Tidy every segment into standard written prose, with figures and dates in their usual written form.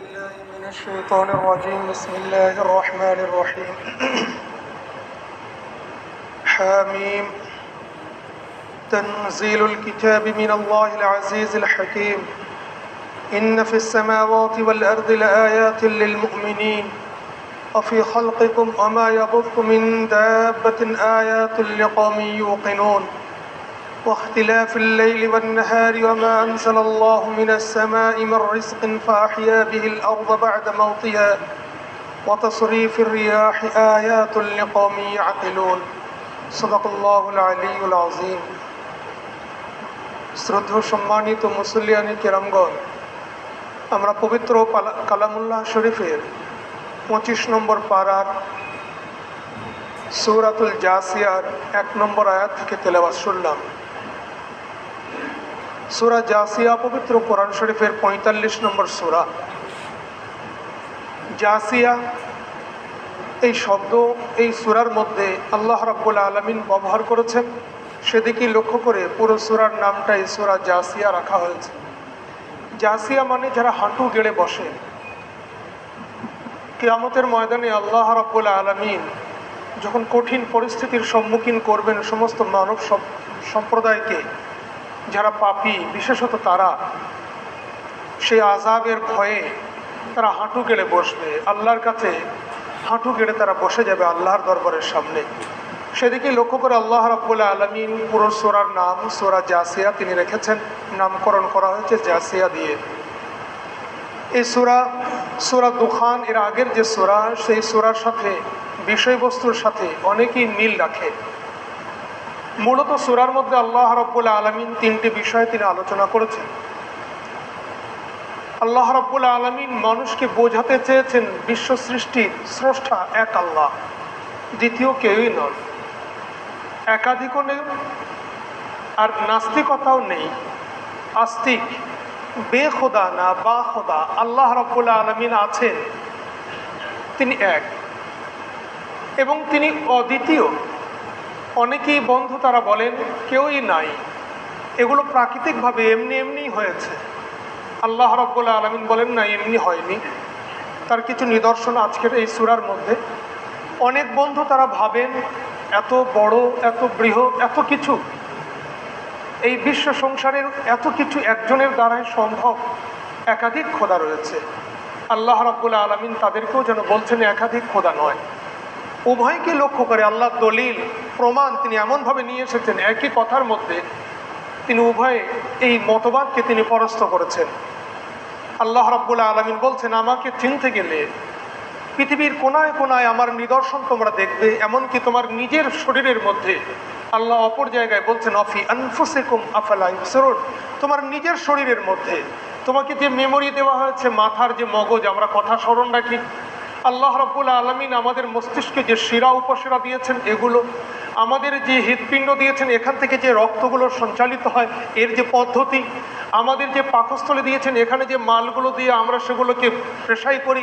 بالله من الشيطان الرجيم بسم الله الرحمن الرحيم حاميم تنزيل الكتاب من الله العزيز الحكيم إن في السماوات والأرض لآيات للمؤمنين وفي خلقكم وما يبث من دابة آيات لقوم يوقنون واختلاف الليل والنهار وما أنزل الله من السماء من رزق فأحيا به الأرض بعد موتها وتصريف الرياح آيات لقوم يعقلون صدق الله العلي العظيم শ্রদ্ধেয় সম্মানিত মুসল্লিয়ানি কেরামগণ, আমরা পবিত্র কালামুল্লাহ শরীফের 25 নম্বর পারার সূরাতুল জাসিয়ার 1 নম্বর আয়াত থেকে তেলাওয়াত শুনলাম। সূরা জাসিয়া পবিত্র কোরআন শরীফের 45 নম্বর সূরা। জাসিয়া এই শব্দ এই সূরার মধ্যে আল্লাহ রাব্বুল আলামিন ব্যবহার করেছেন, সেদিকে লক্ষ্য করে পুরো সূরার নামটাই সূরা জাসিয়া রাখা হয়েছে। জাসিয়া মানে যারা হাঁটু গেড়ে বসে। কিয়ামতের ময়দানে আল্লাহ রাব্বুল আলামিন যখন কঠিন পরিস্থিতির সম্মুখীন করবেন সমস্ত মানব সম্প্রদায়কে, যারা পাপী বিশেষত তারা, সেই আযাবের ভয়ে তারা হাঁটু গেড়ে বসবে, আল্লাহর কাছে হাঁটু গেড়ে তারা বসে যাবে আল্লাহর দরবারের সামনে। সেদিকে লক্ষ্য করে আল্লাহ রাব্বুল আলামিন পুরো সূরার নাম সূরা জাসিয়া তিনি রেখেছেন, নামকরণ করা হয়েছে জাসিয়া দিয়ে। এই সূরা দুখান এর আগের যে সূরা, সেই সূরার সাথে বিষয়বস্তুর সাথে অনেকেই মিল রাখে। মূলত সূরার মধ্যে আল্লাহ রাব্বুল আলামিন 3টি বিষয় তিনি আলোচনা করেছেন। আল্লাহ রাব্বুল আলামিন মানুষকে বোঝাতে চেয়েছেন বিশ্ব সৃষ্টির স্রষ্টা এক আল্লাহ, দ্বিতীয় কেউই নন, একাধিকও নেই, আর নাস্তিকতাও নেই। আস্তিক বেখোদা না বা খোদা, আল্লাহ রাব্বুল আলামিন আছেন, তিনি এক এবং তিনি অদ্বিতীয়। অনেকেই বন্ধু তারা বলেন কেউই নাই, এগুলো প্রাকৃতিকভাবে এমনি হয়েছে। আল্লাহ রাব্বুল আলামিন বলেন না, এমনি হয়নি, তার কিছু নিদর্শন আজকের এই সূরার মধ্যে। অনেক বন্ধু তারা ভাবেন এত বড়, এত বৃহৎ, এত কিছু, এই বিশ্ব সংসারের এত কিছু একজনের দ্বারাই সম্ভব। একাধিক খোদা রয়েছে। আল্লাহ রাব্বুল আলামিন তাদেরকেও যেন বলছেন একাধিক খোদা নয়, উভয়কে লক্ষ্য করে আল্লাহ দলিল প্রমাণ তিনি এমনভাবে নিয়ে এসেছেন একই কথার মধ্যে, তিনি উভয়ে এই মতবাদকে তিনি পরাস্ত করেছেন। আল্লাহ রাব্বুল আলামিন বলছেন, আমাকে চিনতে গেলে পৃথিবীর কোনায় কোনায় আমার নিদর্শন তোমরা দেখবে, এমনকি তোমার নিজের শরীরের মধ্যে। আল্লাহ অপর জায়গায় বলছেন, অফি আনফুসিকুম আফালা ইবসিরুন, তোমার নিজের শরীরের মধ্যে তোমাকে যে মেমোরি দেওয়া হয়েছে, মাথার যে মগজ, আমরা কথা স্মরণ রাখি। আল্লাহ রাব্বুল আলামিন আমাদের মস্তিষ্কে যে শিরা উপশিরা দিয়েছেন, এগুলো আমাদের যে হৃৎপিণ্ড দিয়েছেন, এখান থেকে যে রক্তগুলো সঞ্চালিত হয়, এর যে পদ্ধতি, আমাদের যে পাকস্থলে দিয়েছেন, এখানে যে মালগুলো দিয়ে আমরা সেগুলোকে পেশাই করি,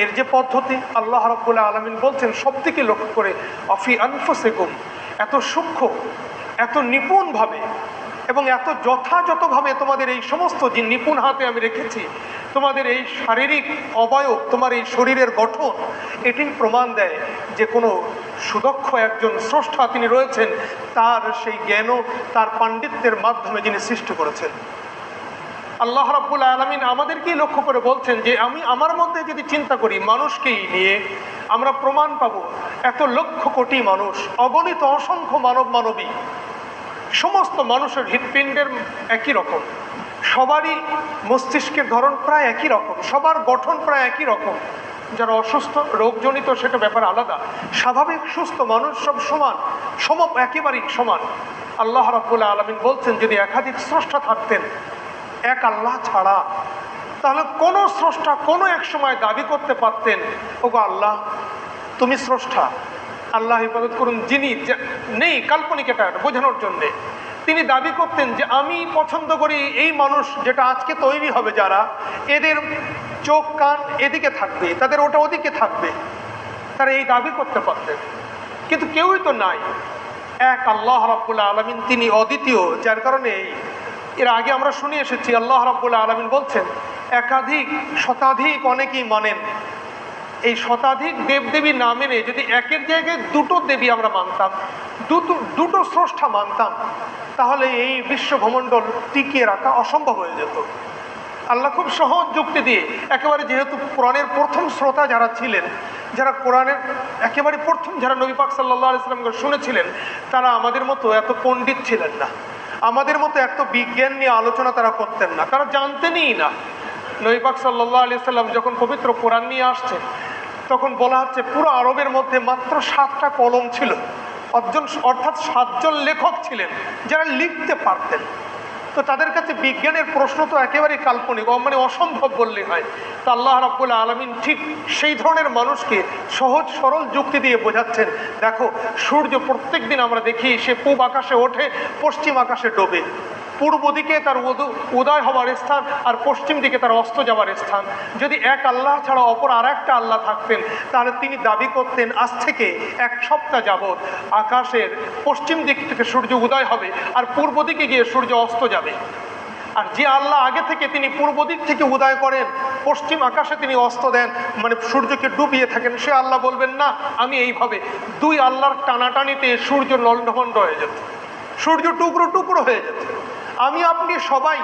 এর যে পদ্ধতি, আল্লাহ রাব্বুল আলামিন বলছেন সব দিকে লক্ষ্য করে অফি আনফুসিকুম, এত সূক্ষ্ম, এত নিপুণভাবে এবং এত যথাযথভাবে তোমাদের এই সমস্ত যে নিপুণ হাতে আমি রেখেছি, তোমাদের এই শারীরিক অবয়ব, তোমার এই শরীরের গঠন, এটি প্রমাণ দেয় যে কোনো সুদক্ষ একজন স্রষ্টা তিনি রয়েছেন, তার সেই জ্ঞান, তার পাণ্ডিত্যের মাধ্যমে যিনি সৃষ্টি করেছেন। আল্লাহ রাব্বুল আলামিন আমাদেরকেই লক্ষ্য করে বলছেন যে আমি আমার মধ্যে যদি চিন্তা করি, মানুষকেই নিয়ে আমরা প্রমাণ পাব এত লক্ষ কোটি মানুষ, অগণিত অসংখ্য মানব মানবী, সমস্ত মানুষের হৃৎপিণ্ডের একই রকম, সবারই মস্তিষ্কের ধরন প্রায় একই রকম, সবার গঠন প্রায় একই রকম। যারা অসুস্থ, রোগজনিত, সেটা ব্যাপার আলাদা। স্বাভাবিক সুস্থ মানুষ সব সমান, একেবারেই সমান। আল্লাহ রাব্বুল আলামিন বলছেন যদি একাধিক স্রষ্টা থাকতেন এক আল্লাহ ছাড়া, তাহলে কোন স্রষ্টা কোনো এক সময় দাবি করতে পারতেন, ওগো আল্লাহ তুমি স্রষ্টা, আল্লাহ ইবাদত করুন, যিনি নেই, কাল্পনিক, এটা বোঝানোর জন্যে তিনি দাবি করতেন যে আমি পছন্দ করি এই মানুষ যেটা আজকে তৈরি হবে, যারা এদের চোখ কান এদিকে থাকবে, তাদের ওটা ওদিকে থাকবে, তারা এই দাবি করতে পারতেন। কিন্তু কেউই তো নাই, এক আল্লাহ রাব্বুল আলামিন তিনি অদ্বিতীয়। যার কারণে এর আগে আমরা শুনে এসেছি আল্লাহ রাব্বুল আলামিন বলছেন একাধিক শতাধিক অনেকেই মানেন। এই শতাধিক দেবদেবী না মেনে যদি একের জায়গায় দুটো দেবী আমরা মানতাম, দুটো স্রষ্টা মানতাম, তাহলে এই বিশ্বভূমণ্ডল টিকিয়ে রাখা অসম্ভব হয়ে যেত। আল্লাহ খুব সহজ যুক্তি দিয়ে একেবারে, যেহেতু কোরআনের প্রথম শ্রোতা যারা ছিলেন, যারা কোরআনের একেবারে প্রথম যারা নবী পাক সাল্লাল্লাহু আলাইহি ওয়াসাল্লামকে শুনেছিলেন, তারা আমাদের মতো এত পণ্ডিত ছিলেন না, আমাদের মতো এত বিজ্ঞান নিয়ে আলোচনা তারা করতেন না, তারা জানতেনই না। নবী পাক সাল্লাল্লাহু আলাইহি ওয়াসাল্লাম যখন পবিত্র কোরআন নিয়ে আসছেন, তখন বলা হচ্ছে পুরো আরবের মধ্যে মাত্র 7টা কলম ছিল, অর্থাৎ 7 জন লেখক ছিলেন যারা লিখতে পারতেন। তো তাদের কাছে বিজ্ঞানের প্রশ্ন তো একেবারে কাল্পনিক, মানে অসম্ভব বললে হয়। তা আল্লাহ রাব্বুল আলামিন ঠিক সেই ধরনের মানুষকে সহজ সরল যুক্তি দিয়ে বোঝাচ্ছেন, দেখো সূর্য প্রত্যেক দিন আমরা দেখি সে পূব আকাশে ওঠে, পশ্চিম আকাশে ডোবে। পূর্ব দিকে তার উদয় হওয়ার স্থান আর পশ্চিম দিকে তার অস্ত যাওয়ার স্থান। যদি এক আল্লাহ ছাড়া অপর আর একটা আল্লাহ থাকতেন, তাহলে তিনি দাবি করতেন আজ থেকে 1 সপ্তাহ যাবৎ আকাশের পশ্চিম দিক থেকে সূর্য উদয় হবে আর পূর্ব দিকে গিয়ে সূর্য অস্ত যাবে। আর যে আল্লাহ আগে থেকে তিনি পূর্ব দিক থেকে উদয় করেন, পশ্চিম আকাশে তিনি অস্ত দেন, মানে সূর্যকে ডুবিয়ে থাকেন, সে আল্লাহ বলবেন না আমি এইভাবে। 2 আল্লাহর টানাটানিতে সূর্য লণ্ডভণ্ড হয়ে যেত, সূর্য টুকরো টুকরো হয়ে যেত। আমি আপনি সবাই,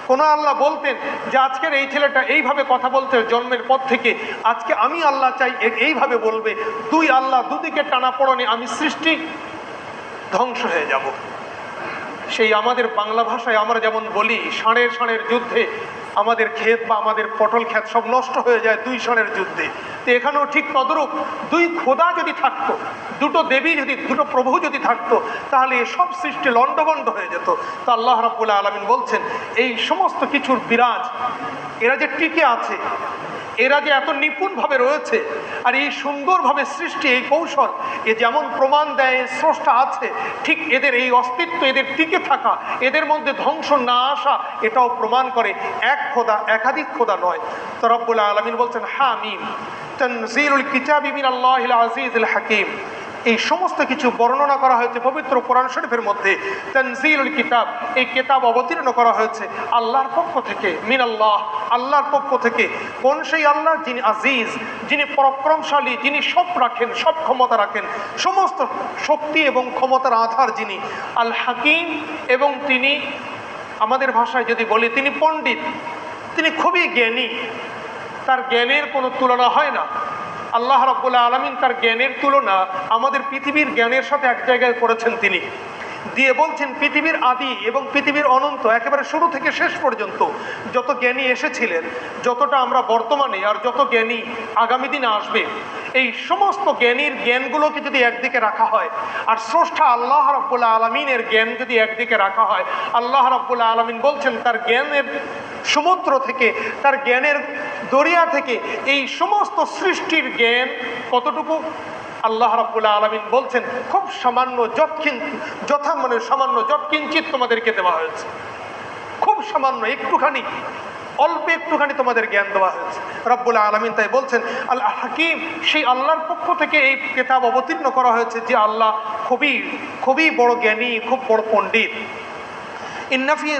কোনো আল্লাহ বলতেন যে আজকের এই ছেলেটা এইভাবে কথা বলতে জন্মের পর থেকে, আজকে আমি আল্লাহ চাই এইভাবে বলবে, 2 আল্লাহ দুদিকে টানা পড়নে আমি সৃষ্টি ধ্বংস হয়ে যাব। সেই আমাদের বাংলা ভাষায় আমরা যেমন বলি, ষাঁড়ের ষাঁড়ের যুদ্ধে আমাদের ক্ষেত বা আমাদের পটল ক্ষেত সব নষ্ট হয়ে যায় 2 ষাঁড়ের যুদ্ধে। তো এখানেও ঠিক তদরূপ 2 খোদা যদি থাকতো, 2টো দেবী যদি, 2টো প্রভু যদি থাকতো, তাহলে সব সৃষ্টি লণ্ডভণ্ড হয়ে যেত। তো আল্লাহ রাব্বুল আলামিন বলছেন এই সমস্ত কিছুর বিরাজ, এরা যে টিকে আছে, এরা যে এত নিপুণভাবে রয়েছে, আর এই সুন্দরভাবে সৃষ্টি, এই কৌশল, এ যেমন প্রমাণ দেয় স্রষ্টা আছে, ঠিক এদের এই অস্তিত্ব, এদের টিকে থাকা, এদের মধ্যে ধ্বংস না আসা, এটাও প্রমাণ করে এক খোদা, একাধিক খোদা নয়। তো রব্বুল আলামিন বলছেন হামিম তানজিলুল কিতাবি মিনাল্লাহিল আজিজিল হাকিম। এই সমস্ত কিছু বর্ণনা করা হয়েছে পবিত্র কোরআন শরীফের মধ্যে। তানজিলুল কিতাব, এই কিতাব অবতীর্ণ করা হয়েছে আল্লাহর পক্ষ থেকে, মিনাল্লাহ, আল্লাহর পক্ষ থেকে। কোন সেই আল্লাহ? যিনি আজিজ, যিনি পরাক্রমশালী, যিনি সব রাখেন, সব ক্ষমতা রাখেন, সমস্ত শক্তি এবং ক্ষমতার আধার যিনি। আল হাকিম, এবং তিনি আমাদের ভাষায় যদি বলি তিনি পণ্ডিত, তিনি খুবই জ্ঞানী, তার জ্ঞানের কোনো তুলনা হয় না। আল্লাহ রাব্বুল আলামিন তার জ্ঞানের তুলনা আমাদের পৃথিবীর জ্ঞানের সাথে এক জায়গায় করেছেন তিনি, দিয়ে বলছেন পৃথিবীর আদি এবং পৃথিবীর অনন্ত, একেবারে শুরু থেকে শেষ পর্যন্ত যত জ্ঞানী এসেছিলেন, যতটা আমরা বর্তমানে, আর যত জ্ঞানী আগামী দিনে আসবে, এই সমস্ত জ্ঞানীর জ্ঞানগুলোকে যদি একদিকে রাখা হয়, আর স্রষ্টা আল্লাহ রাব্বুল আলামিনের জ্ঞান যদি একদিকে রাখা হয়, আল্লাহ রাব্বুল আলামিন বলছেন তার জ্ঞানের সমুদ্র থেকে, তার জ্ঞানের দরিয়া থেকে এই সমস্ত সৃষ্টির জ্ঞান কতটুকু? আল্লাহ রাব্বুল আলামিন বলছেন খুব সামান্য, সামান্য যৎকিঞ্চিত তোমাদেরকে দেওয়া হয়েছে, খুব সামান্য, একটুখানি, অল্প একটুখানি তোমাদের জ্ঞান দেওয়া হয়েছে। রব্বুল আলামিন তাই বলছেন আল হাকিম, সেই আল্লাহর পক্ষ থেকে এই কিতাব অবতীর্ণ করা হয়েছে যে আল্লাহ খুবই খুবই বড় জ্ঞানী, খুব বড় পণ্ডিত। ইন্না ফি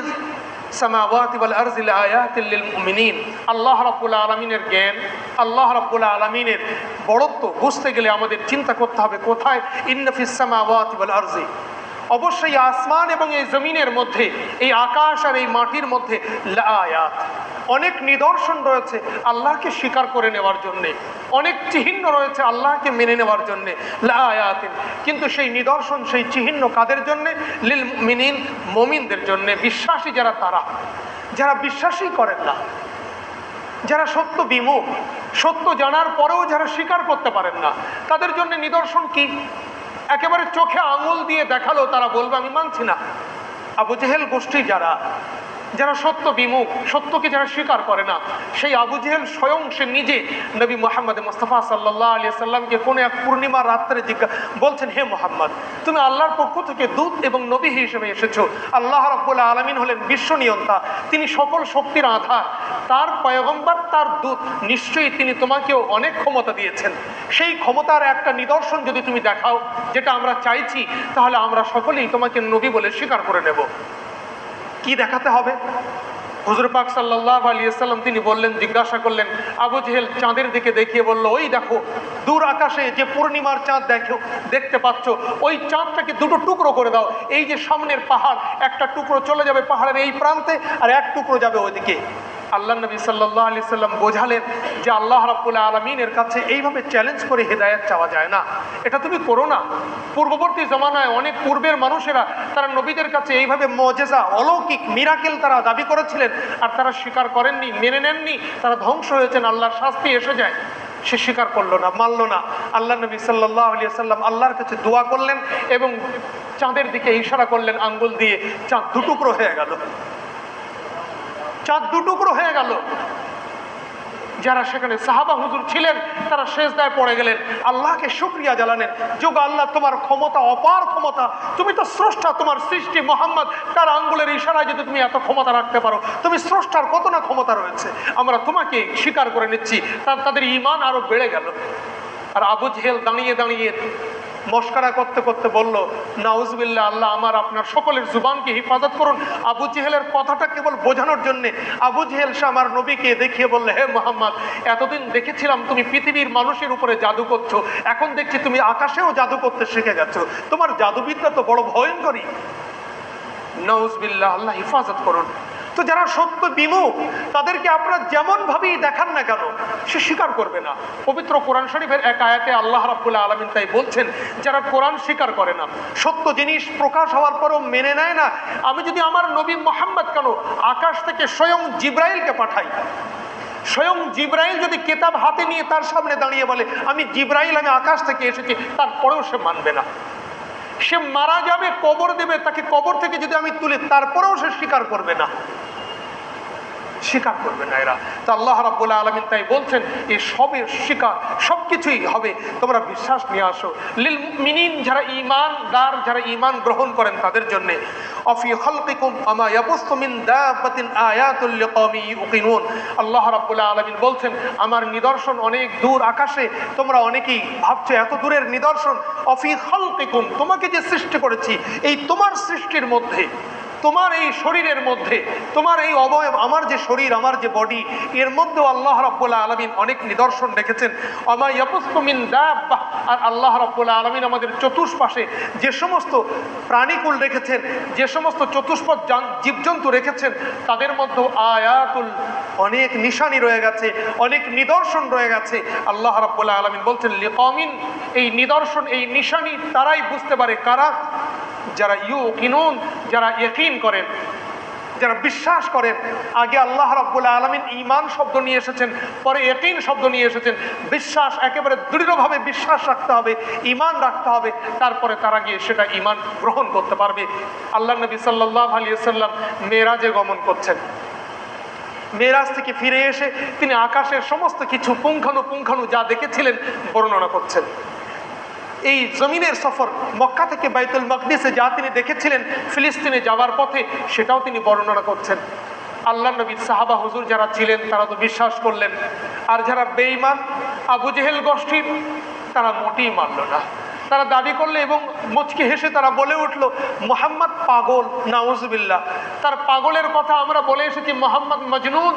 সামাওয়াতি ওয়াল আরজি লাআয়াতিল লিল মুমিনিন। আল্লাহ রাব্বুল আলামিনের জ্ঞান, আল্লাহ রাব্বুল আলামিনের বড়ত্ব বুঝতে গেলে আমাদের চিন্তা করতে হবে কোথায়? ইন্না ফিস সামাওয়াতি ওয়াল আরজি, অবশ্যই আসমান এবং এই জমিনের মধ্যে, এই আকাশ আর এই মাটির মধ্যে লাআয়াত, অনেক নিদর্শন রয়েছে আল্লাহকে স্বীকার করে নেওয়ার জন্যে, অনেক চিহ্ন রয়েছে আল্লাহকে মেনে নেওয়ার জন্যে, লাআয়াতিন। কিন্তু সেই নিদর্শন, সেই চিহ্ন কাদের জন্যে? লিল মুমিনিন, মুমিনদের জন্যে, বিশ্বাসী যারা, তারা যারা বিশ্বাসই করেন না, যারা সত্য বিমুখ, সত্য জানার পরেও যারা স্বীকার করতে পারেন না, তাদের জন্য নিদর্শন কি? একেবারে চোখে আঙুল দিয়ে দেখালো তারা বলবে আমি মানছি না। আবু জেহেল গোষ্ঠী যারা সত্য বিমুখ, সত্যকে যারা স্বীকার করে না, সেই আবু জেহেল স্বয়ং সে নিজে নবী মুহাম্মদ মুস্তাফা সাল্লাল্লাহু আলাইহি সাল্লামকে কোনো এক পূর্ণিমার রাত্রে বলছেন, হে মুহাম্মদ, তুমি আল্লাহর পক্ষ থেকে দূত এবং নবী হিসেবে এসেছো। আল্লাহ রাব্বুল আলামিন হলেন বিশ্বনিয়ন্তা, তিনি সকল শক্তির আধার, তার পয়গম্বর, তার দূত, নিশ্চয়ই তিনি তোমাকেও অনেক ক্ষমতা দিয়েছেন। সেই ক্ষমতার একটা নিদর্শন যদি তুমি দেখাও, যেটা আমরা চাইছি, তাহলে আমরা সকলেই তোমাকে নবী বলে স্বীকার করে নেব। কি দেখাতে হবে? হুজুর পাক সাল্লাল্লাহু আলাইহি ওয়াসাল্লাম তিনি বললেন, জিজ্ঞাসা করলেন, আবু জেহেল চাঁদের দিকে দেখিয়ে বলল, ওই দেখো দূর আকাশে যে পূর্ণিমার চাঁদ দেখতে পাচ্ছ, ওই চাঁদটাকে দুটো টুকরো করে দাও। এই যে সামনের পাহাড়, একটা টুকরো চলে যাবে পাহাড়ের এই প্রান্তে, আর এক টুকরো যাবে ওইদিকে। আল্লাহ নবী সাল্লাল্লাহু আলাইহি সাল্লাম বোঝালেন যে আল্লাহ রাব্বুল আলামিনের কাছে এইভাবে চ্যালেঞ্জ করে হেদায়েত চাওয়া যায় না, এটা তুমি করো না। পূর্ববর্তী জমানায় অনেক পূর্বের মানুষেরা তারা নবীদের কাছে এইভাবে মুজিজা, অলৌকিক মিরাকেল তারা দাবি করেছিলেন, আর তারা স্বীকার করেননি, মেনে নেননি, তারা ধ্বংস হয়েছেন, আল্লাহর শাস্তি এসে যায়। সে স্বীকার করলো না, মানলো না। আল্লাহ নবী সাল্লাল্লাহু আলাইহি সাল্লাম আল্লাহর কাছে দোয়া করলেন এবং চাঁদের দিকে ইশারা করলেন আঙ্গুল দিয়ে, চাঁদ দুটুকরো হয়ে গেল, চাঁদ দুটুকরো হয়ে গেল। যারা সেখানে সাহাবা হুজুর ছিলেন তারা সেজদায় পড়ে গেলেন, আল্লাহকে শুকরিয়া জানালেন, যোগ আল্লাহ তোমার ক্ষমতা অপার ক্ষমতা, তুমি তো স্রষ্টা, তোমার সৃষ্টি মোহাম্মদ তার আঙ্গুলের ইশারায় যদি তুমি এত ক্ষমতা রাখতে পারো, তুমি স্রষ্টার কত না ক্ষমতা রয়েছে, আমরা তোমাকে স্বীকার করে নিচ্ছি। তাদের ঈমান আরো বেড়ে গেল। আর আবু জেহেল দাঁড়িয়ে দাঁড়িয়ে মস্করা করতে করতে বলল, নাউজুবিল্লাহ, আল্লাহ আমার আপনার সকলের জুবানকে হিফাজত করুন। আবু জেহেলের কথাটা কেবল বোঝানোর জন্য আবু জেহেল সে আমার নবীকে দেখিয়ে বললে, হে মুহাম্মদ, এতদিন দেখেছিলাম তুমি পৃথিবীর মানুষের উপরে জাদু করছো, এখন দেখছি তুমি আকাশেও জাদু করতে শিখে গেছো, তোমার জাদুবিদ্যা তো বড় ভয়ঙ্করী। নাউজুবিল্লাহ, আল্লাহ হিফাজত করুন। তো যারা সত্য বিমুখ তাদেরকে আপনারা যেমন ভাবেই দেখান না কেন সে স্বীকার করবে না। পবিত্র কোরআন শরীফের এক আয়াতে আল্লাহ রাব্বুল আলামিন তাই বলছেন, যারা কোরআন স্বীকার করে না, সত্য জিনিস প্রকাশ হওয়ার পরও মেনে নেয় না, আমি যদি আমার নবী মুহাম্মদ কেন আকাশ থেকে স্বয়ং জিবরাইলকে পাঠাই, স্বয়ং জিবরাইল যদি কিতাব হাতে নিয়ে তার সামনে দাঁড়িয়ে বলে আমি জিবরাইল, আমি আকাশ থেকে এসেছি, তারপরেও সে মানবে না। সে মারা যাবে, কবর দেবে, তাকে কবর থেকে যদি আমি তুলি তারপরেও সে স্বীকার করবে না, স্বীকার করবে না এরা। তো আল্লাহ রাব্বুল আলামিন তাই বলছেন, এই সবের স্বীকার সবকিছুই হবে, তোমরা বিশ্বাস নিয়ে আসো। লিল মুমিনিন, যারা ঈমানদার, যারা ঈমান গ্রহণ করেন তাদের জন্য। অফি খালকিকুম আমা ইয়াবুসু মিন দাব্বাতিন আয়াতুল লিকাওমি ইউকিনুন। আল্লাহ রাব্বুল আলামিন বলছেন, আমার নিদর্শন অনেক দূর আকাশে, তোমরা অনেকেই ভাবছো এত দূরের নিদর্শন। অফি খালকিকুম, তোমাকে যে সৃষ্টি করেছি, এই তোমার সৃষ্টির মধ্যে, তোমার এই শরীরের মধ্যে, তোমার এই অবয়ব, আমার যে শরীর, আমার যে বডি, এর মধ্যেও আল্লাহ রাব্বুল আলামিন অনেক নিদর্শন রেখেছেন। আমা ইয়াবুসু মিন দাব্বাহ, আর আল্লাহ রাব্বুল আলামিন আমাদের চতুষ্পাশে যে সমস্ত প্রাণীকুল রেখেছেন, যে সমস্ত চতুষ্পদ জীবজন্তু রেখেছেন, তাদের মধ্যে আয়াতুল, অনেক নিশানি রয়ে গেছে, অনেক নিদর্শন রয়ে গেছে। আল্লাহ রাব্বুল আলামিন বলছেন লিকাওমিন, এই নিদর্শন, এই নিশানি তারাই বুঝতে পারে, কারা? যারা ইউকিনুন, যারা ইয়াকিন করেন, যারা বিশ্বাস করেন। আগে আল্লাহ রাব্বুল আলামিন ঈমান শব্দ নিয়ে এসেছেন, পরে ইয়াকিন শব্দ নিয়ে এসেছেন। বিশ্বাস, একেবারে দৃঢ়ভাবে বিশ্বাস রাখতে হবে, ঈমান রাখতে হবে, তারপরে তারা গিয়ে সেটা ঈমান গ্রহণ করতে পারবে। আল্লাহ নবী সাল্লাল্লাহু আলাইহি ওয়াসাল্লাম মেরাজে গমন করছেন। মেরাজ থেকে ফিরে এসে তিনি আকাশের সমস্ত কিছু পুঙ্খানু যা দেখেছিলেন বর্ণনা করছেন। এই জমিনের সফর, মক্কা থেকে বাইতুল মাকদিসে যা তিনি দেখেছিলেন, ফিলিস্তিনে যাওয়ার পথে, সেটাও তিনি বর্ণনা করছেন। আল্লাহ নবীর সাহাবা হুজুর যারা ছিলেন তারা তো বিশ্বাস করলেন, আর যারা বেঈমান আবু জেহেল গোষ্ঠীর, তারা মোটেই মানল না। তারা দাবি করলে এবং মুচকি হেসে তারা বলে উঠল, মুহাম্মদ পাগল, নাউজুবিল্লাহ। তার পাগলের কথা আমরা বলে এসেছি, মুহাম্মদ মজনুন,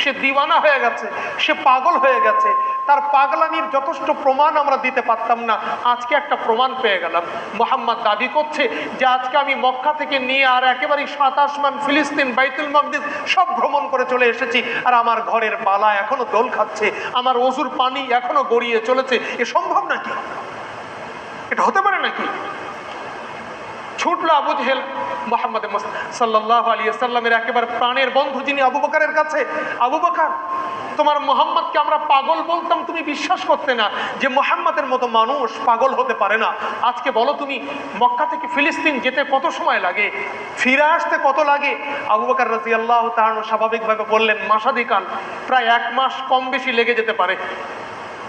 সে দিওয়ানা হয়ে গেছে, সে পাগল হয়ে গেছে। তার পাগলামির যথেষ্ট প্রমাণ আমরা দিতে পারতাম না, আজকে একটা প্রমাণ পেয়ে গেলাম। মুহাম্মদ দাবি করছে যে আজকে আমি মক্কা থেকে নিয়ে আর একেবারে 7 আসমান, ফিলিস্তিন, বাইতুল মাকদিস সব ভ্রমণ করে চলে এসেছি, আর আমার ঘরের বালা এখনো দোল খাচ্ছে, আমার ওযুর পানি এখনো গড়িয়ে চলেছে। এ সম্ভব নাকি? এটা হতে পারে নাকি? ছুটলো আবু জেহেল মুহাম্মদ সাল্লাল্লাহু আলাইহি ওয়াসাল্লামের একেবারে প্রাণের বন্ধু যিনি আবু বকরের কাছে। আবু বকর, তোমার মুহাম্মদকে আমরা পাগল বলতাম, তুমি বিশ্বাস করতে না যে মুহাম্মদের মতো মানুষ পাগল হতে পারে না। আজকে বলো, তুমি মক্কা থেকে ফিলিস্তিন যেতে কত সময় লাগে, ফিরে আসতে কত লাগে? আবু বকর রাদিয়াল্লাহু তাআলা স্বাভাবিকভাবে বললেন, মাসাদিকাল, প্রায় 1 মাস কম বেশি লেগে যেতে পারে।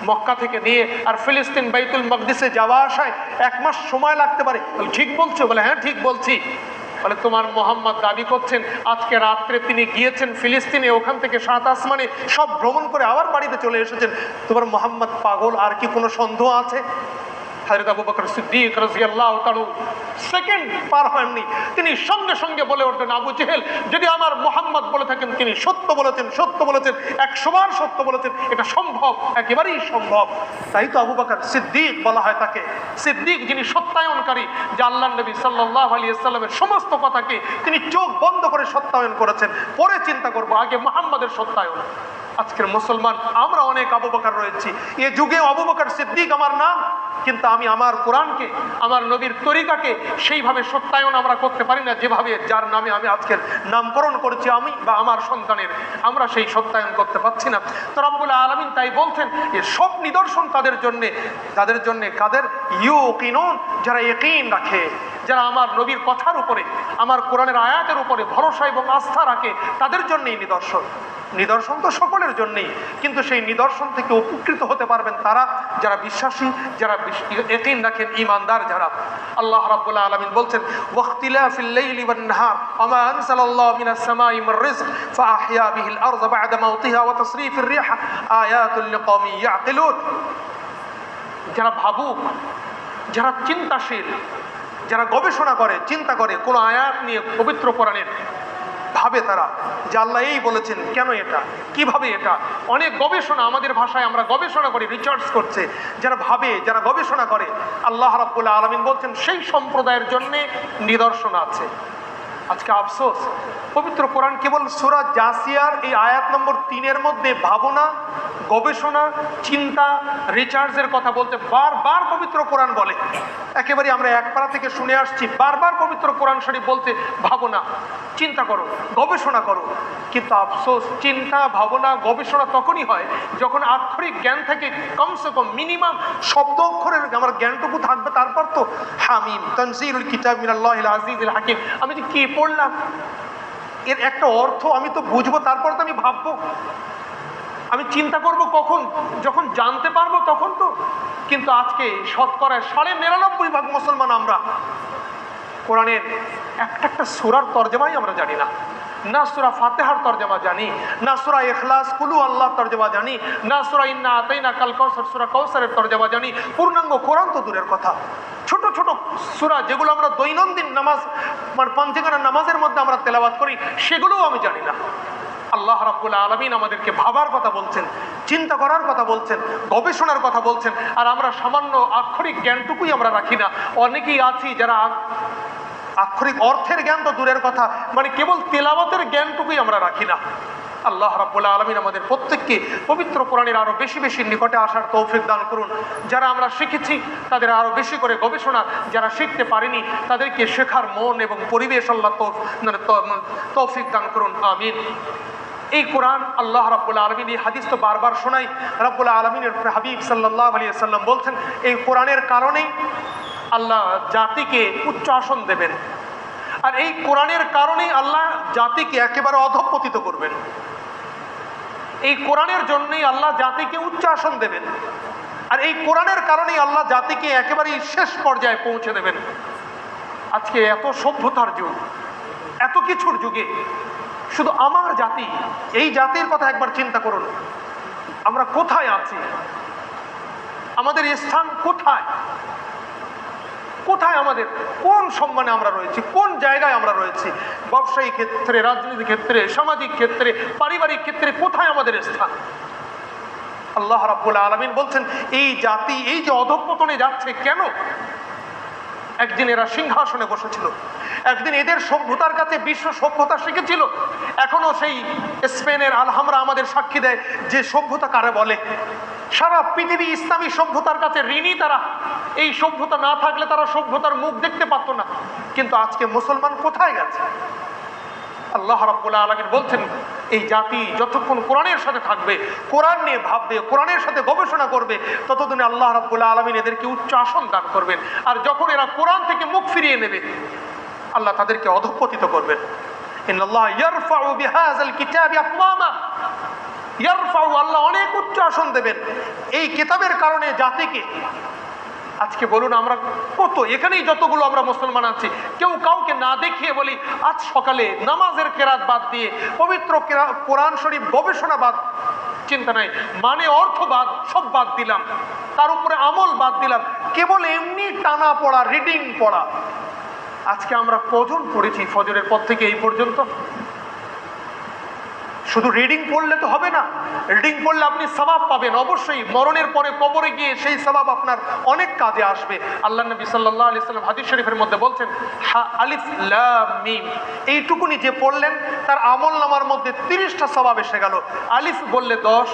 মক্কা থেকে নিয়ে আর ফিলিস্তিন বাইতুল মাকদিসে যাওয়া আসায় 1 মাস সময় লাগতে পারে। ঠিক বলছো? বলে হ্যাঁ ঠিক বলছি। বলে তোমার মুহাম্মদ দাবি করছেন আজকে রাত্রে তিনি গিয়েছেন ফিলিস্তিনে, ওখান থেকে 7 আসমানে সব ভ্রমণ করে আবার বাড়িতে চলে এসেছেন, তোমার মুহাম্মদ পাগল, আর কি কোনো সন্দেহ আছে? হযরত আবু বকর সিদ্দিক রাদিয়াল্লাহু তাআলা সেকেন্ড পার হননি, তিনি সঙ্গে সঙ্গে বলে উঠলেন, আবু জেহেল যদি আমার মুহাম্মদ বলে থাকেন তিনি সত্য বলেছেন, সত্য বলেছেন, 100 বার সত্য বলেছেন, এটা সম্ভব, একেবারেই সম্ভব। তাই তো আবু বকর সিদ্দিক বলা হয় তাকে, সিদ্দিক যিনি সত্যায়নকারী, যে আল্লাহর নবী সাল্লাল্লাহু আলাইহি ওয়াসাল্লামের সমস্ত কথাকে তিনি চোখ বন্ধ করে সত্যায়ন করেছেন। পরে চিন্তা করব, আগে মুহাম্মাদের সত্যায়ন। আজকের মুসলমান আমরা অনেক আবু বকর রয়েছি, এ যুগে আবু বকর সিদ্দিক আমার নাম, কিন্তু আমি আমার কোরআনকে, আমার নবীর তরিকাকে সেইভাবে সত্যায়ন আমরা করতে পারি না, যেভাবে যার নামে আমি আজকের নামকরণ করেছি আমি বা আমার সন্তানের, আমরা সেই সত্যায়ন করতে পারছি না। তো রব্বুল আলামিন তাই বলছেন, এর সব নিদর্শন তাদের জন্যে, তাদের জন্যে কাদের, ইউকিনুন, যারা ইয়াকিন রাখে, যারা আমার নবীর কথার উপরে, আমার কোরআনের আয়াতের উপরে ভরসা এবং আস্থা রাখে, তাদের জন্যই নিদর্শন। নিদর্শন তো সকলের জন্যই, কিন্তু সেই নিদর্শন থেকে উপকৃত হতে পারবেন তারা যারা বিশ্বাসী, যারা ইয়াকিন রাখেন, ঈমানদার যারা। আল্লাহ রাব্বুল আলামিন বলছেন, ওয়াখতিলাফিল লাইলি ওয়ান নাহার ওয়া আনজালাল্লাহু মিনাস সামাই মির রিজক ফাআহইয়া বিহিল আরযা বা'দা মাউতিহা ওয়া তাসরিফির রিহ আয়াতুল লিকাওমিন ইয়াকিলুন। যারা ভাবুক, যারা চিন্তাশীল, যারা গবেষণা করে, চিন্তা করে কোন আয়াত নিয়ে পবিত্র কোরআনের, ভাবে তারা যে আল্লাহ এই বলেছেন, কেন এটা, কিভাবে এটা, অনেক গবেষণা, আমাদের ভাষায় আমরা গবেষণা করি, রিসার্চ করছে, যারা ভাবে, যারা গবেষণা করে, আল্লাহ রাব্বুল আলামিন বলছেন সেই সম্প্রদায়ের জন্য নিদর্শন আছে। আজকে আফসোস, পবিত্র কোরআন কেবল সূরা জাসিয়ার এই আয়াত নম্বর 3 মধ্যে ভাবনা, গবেষণা, চিন্তা, রিসার্চের কথা বলতে বারবার পবিত্র কোরআন বলে। একেবারে আমরা এক পারা থেকে শুনে আসছি, বারবার পবিত্র কোরআন শরীফ বলতে ভাবনা, চিন্তা করো, গবেষণা করো। কিন্তু আফসোস, চিন্তা, ভাবনা, গবেষণা তখনই হয় যখন আক্ষরিক জ্ঞান থেকে কমসে কম মিনিমাম শব্দ অক্ষরের আমার জ্ঞানটুকু থাকবে। তারপর তো হামিম তানজিলুল কিতাব মিনাল্লাহিল আজিজিল হাকিম, আমি যে কি পড়লাম এর একটা অর্থ আমি তো বুঝবো, তারপর তো আমি ভাববো, আমি চিন্তা করব কখন, যখন জানতে পারবো তখন তো। কিন্তু আজকে শতকরা 99.5% মুসলমান আমরা কোরআনের একটা সূরার তরজমাই আমরা জানি না। না সূরা ফাতিহার তরজমা জানি, না সূরা ইখলাস কুলু আল্লাহ তরজমা জানি, না সূরা ইন্না আতাইনা কাল কাউসার সূরা কাউসারের তরজমা জানি। পূর্ণাঙ্গ কোরআন তো দূরের কথা, ছোট ছোট সূরা যেগুলো আমরা দৈনন্দিন নামাজ, মানে পাঁচওয়াক্ত নামাজের মধ্যে আমরা তেলাওয়াত করি, সেগুলোও আমি জানি না। আল্লাহ রাব্বুল আলামিন আমাদেরকে ভাবার কথা বলছেন, চিন্তা করার কথা বলছেন, গবেষণার কথা বলছেন, আর আমরা সামান্য আক্ষরিক জ্ঞানটুকুই আমরা রাখি না। অনেকেই আছি যারা আক্ষরিক অর্থের জ্ঞান তো দূরের কথা, মানে কেবল তেলাওয়াতের জ্ঞানটুকুই আমরা রাখি না। আল্লাহ রাব্বুল আলামিন আমাদের প্রত্যেককে পবিত্র কোরআনের আরো বেশি বেশি নিকটে আসার তৌফিক দান করুন। যারা আমরা শিখেছি তাদের আরো বেশি করে গবেষণা, যারা শিখতে পারেনি তাদেরকে শেখার মন এবং পরিবেশ আল্লাহ তৌফিক দান করুন, আমিন। এই কোরআন আল্লাহ রাব্বুল আলামিন, এই হাদিস তো বারবার শোনাই, রাব্বুল আলামিনের হাবিব সাল্লাল্লাহু আলাইহি ওয়াসাল্লাম বলছেন, এই কোরআনের কারণেই আল্লাহ জাতিকে উচ্চ আসন দেবেন, আর এই কোরআনের কারণেই আল্লাহ জাতিকে একেবারে অধঃপতিত করবেন। এই কোরআনের জন্যই আল্লাহ জাতিকে উচ্চ আসন দেবেন, আর এই কোরআনের কারণেই আল্লাহ জাতিকে একেবারে শেষ পর্যায়ে পৌঁছে দেবেন। আজকে এত সভ্যতার যুগ, এত কিছুর যুগে শুধু আমার জাতি, এই জাতির কথা একবার চিন্তা করুন, আমরা কোথায় আছি, আমাদের স্থান কোথায়, কোথায় আমাদের, কোন সম্মানে আমরা রয়েছি, কোন জায়গায় আমরা রয়েছি, ব্যবসায়িক ক্ষেত্রে, রাজনীতি ক্ষেত্রে, সামাজিক ক্ষেত্রে, পারিবারিক ক্ষেত্রে, কোথায় আমাদের স্থান। আল্লাহ রাব্বুল আলামিন বলছেন, এই জাতি এই যে অধঃপতনে যাচ্ছে কেন? একদিন এরা সিংহাসনে বসেছিল, একদিন এদের সভ্যতার কাছে বিশ্ব সভ্যতা শিখেছিল। এখনো সেই স্পেনের আলহামরা আমাদের সাক্ষী দেয় যে সভ্যতা কারে বলে। সারা পৃথিবী ইসলামী সভ্যতার কাছে ঋণী তারা। এই সভ্যতা না থাকলে তারা সভ্যতার মুখ দেখতে পারতো না। কিন্তু আজকে মুসলমান কোথায় গেছে? আল্লাহ রাব্বুল আলামিন বলছেন, এই জাতি যতক্ষণ কোরআনের সাথে থাকবে, কোরআন নিয়ে ভাববে, কোরআনের সাথে গবেষণা করবে, ততদিনে আল্লাহ রাব্বুল আলামিন এদেরকে উচ্চ আসন দান করবেন। আর যখন এরা কোরআন থেকে মুখ ফিরিয়ে নেবে, আল্লাহ তাদেরকে অধঃপতিত করবেন। ইন্নাল্লাহ ইয়ারফাউ বিহাযাল কিতাবি আকওয়ামা, ইয়ারফাউ, আল্লাহ অনেক উচ্চ আসন দেবেন এই কিতাবের কারণে জাতিকে। আজকে বলুন আমরা কত, এখানেই যতগুলো আমরা মুসলমান আছি, কেউ কাউকে না দেখিয়ে বলি আজ সকালে নামাজের কেরাত বাদ দিয়ে, পবিত্র কোরআন শরীফ গবেষণা বাদ চিন্তা নাই, মানে অর্থ বাদ, সব বাদ দিলাম, তার উপরে আমল বাদ দিলাম, কেবল এমনি টানা পড়া, রিডিং পড়া। আজকে আমরা কজন পড়েছি ফজরের পর থেকে এই পর্যন্ত? শুধু রিডিং পড়লে তো হবে না, রিডিং পড়লে আপনি সওয়াব পাবেন অবশ্যই, মরণের পরে কবরে গিয়ে সেই সওয়াব আপনার অনেক কাজে আসবে। আল্লাহ নবী সাল্লাল্লাহু আলাইহি ওয়াসাল্লাম হাদিস শরীফের মধ্যে বলছেন, আলিফ লাম মিম, এইটুকুনি যে পড়লেন তার আমল নামার মধ্যে 30টা সওয়াব এসে গেল। আলিফ বললে 10,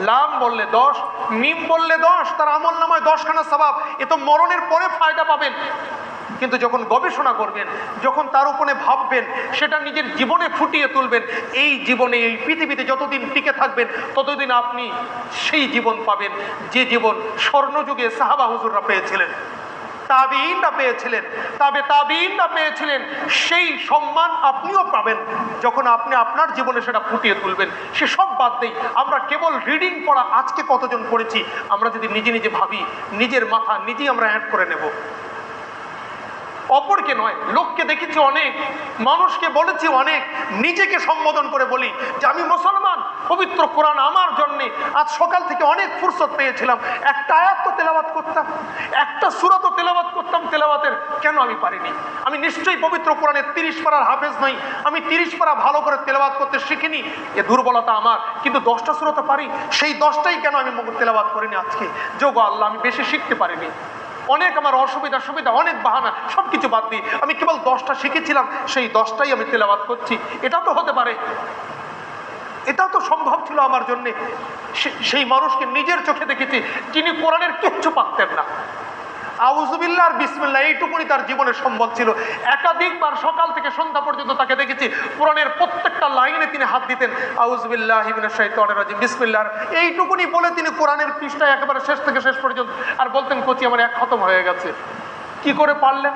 লাম বললে 10, মিম বললে 10, তার আমল নামায় 10খানা সওয়াব। এ তো মরণের পরে ফায়দা পাবেন। কিন্তু যখন গবেষণা করবেন, যখন তার উপরে ভাববেন, সেটা নিজের জীবনে ফুটিয়ে তুলবেন, এই জীবনে, এই পৃথিবীতে যতদিন টিকে থাকবেন ততদিন আপনি সেই জীবন পাবেন যে জীবন স্বর্ণযুগে সাহাবা হুজুররা পেয়েছিলেন, তাবিঈনরা পেয়েছিলেন, তাবিঈনরা পেয়েছিলেন। সেই সম্মান আপনিও পাবেন যখন আপনি আপনার জীবনে সেটা ফুটিয়ে তুলবেন। সে সব বাদ দেই, আমরা কেবল রিডিং পড়া আজকে কতজন পড়েছি? আমরা যদি নিজে নিজে ভাবি, নিজের মাথা নিজেই আমরা অ্যাড করে নেব, অপরকে নয়। লোককে দেখেছি অনেক, মানুষকে বলেছি অনেক, নিজেকে সম্বোধন করে বলি যে আমি মুসলমান, পবিত্র কোরআন আমার জন্যে। আজ সকাল থেকে অনেক ফুরসত পেয়েছিলাম, একটা আয়াত তো তেলাওয়াত করতাম, একটা সূরা তো তেলাওয়াত করতাম, তেলাওয়াতের কেন আমি পারিনি? আমি নিশ্চয়ই পবিত্র কোরআনের 30 পারার হাফেজ নই, আমি 30 পারা ভালো করে তেলাওয়াত করতে শিখিনি, এ দুর্বলতা আমার। কিন্তু 10টা সূরা তো পারি, সেই 10টাই কেন আমি তেলাওয়াত করিনি আজকে? যোগ আল্লাহ, আমি বেশি শিখতে পারিনি, অনেক আমার অসুবিধা সুবিধা, অনেক বাহানা, সব কিছু বাদ দিই আমি কেবল 10টা শিখেছিলাম, সেই 10টাই আমি তেলাওয়াত করছি। এটা তো হতে পারে, এটাও তো সম্ভব ছিল আমার জন্যে। সেই মানুষকে নিজের চোখে দেখেছি যিনি কোরআনের কিচ্ছু পারতেন না, আউযুবিল্লাহ আর বিসমিল্লাহ এইটুকুনি তার জীবনের সম্বল ছিল। একাধিকবার সকাল থেকে সন্ধ্যা পর্যন্ত তাকে দেখেছি কোরআনের প্রত্যেকটা লাইনে তিনি হাত দিতেন, আউযুবিল্লাহি মিনাশ শাইতানির রাজিম, বিসমিল্লাহ, এইটুকুনি বলে তিনি কোরআনের পৃষ্ঠায় একেবারে শেষ থেকে শেষ পর্যন্ত। আর বলতেন, কোচি আমার এক খতম হয়ে গেছে। কি করে পারলেন?